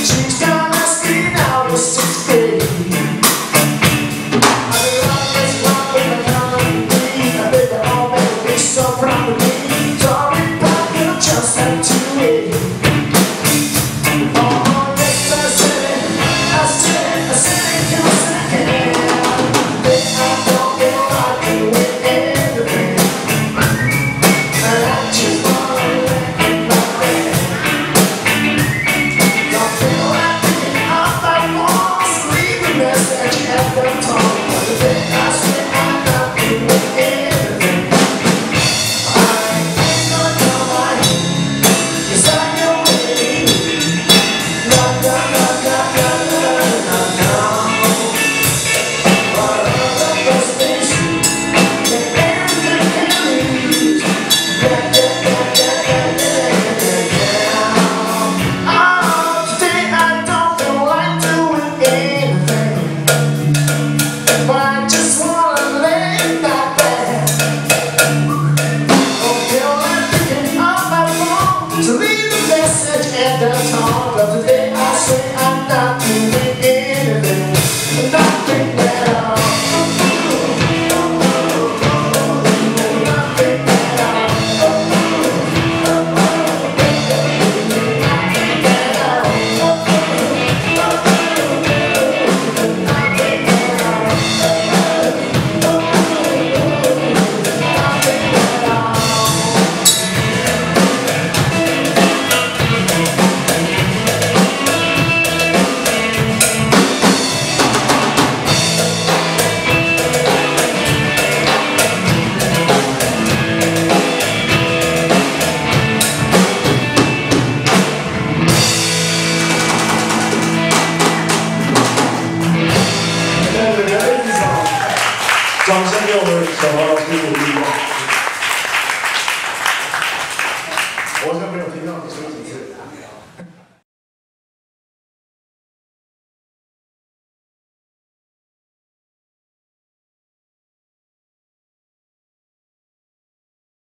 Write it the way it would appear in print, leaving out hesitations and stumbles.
She's gonna scream out the 6th grade. I mean, always wrong with my company. I bet they all better be so proud of me. Sorry, but you just have to wait. Oh, yes, I said it, cause I can. Then I don't feel like I win everything. And I just wanna let it my friend. Don't feel like picking up my walls, leave a message at the top. But the day I say I'm not doing anything, I ain't gonna come right, 'cause I know it. No, no, no, no, no, no, no, no. But other things that everything can lose. Yeah, yeah, yeah, yeah, yeah, yeah, yeah. Oh, today I don't feel like doing anything, but I just wanna lay back there. Don't feel like picking up my phone to leave a message at the top. But today I say I'm not doing anything, nothing at all. Nothing at掌声给我们小黄老师鼓励。我好像没有听到声音。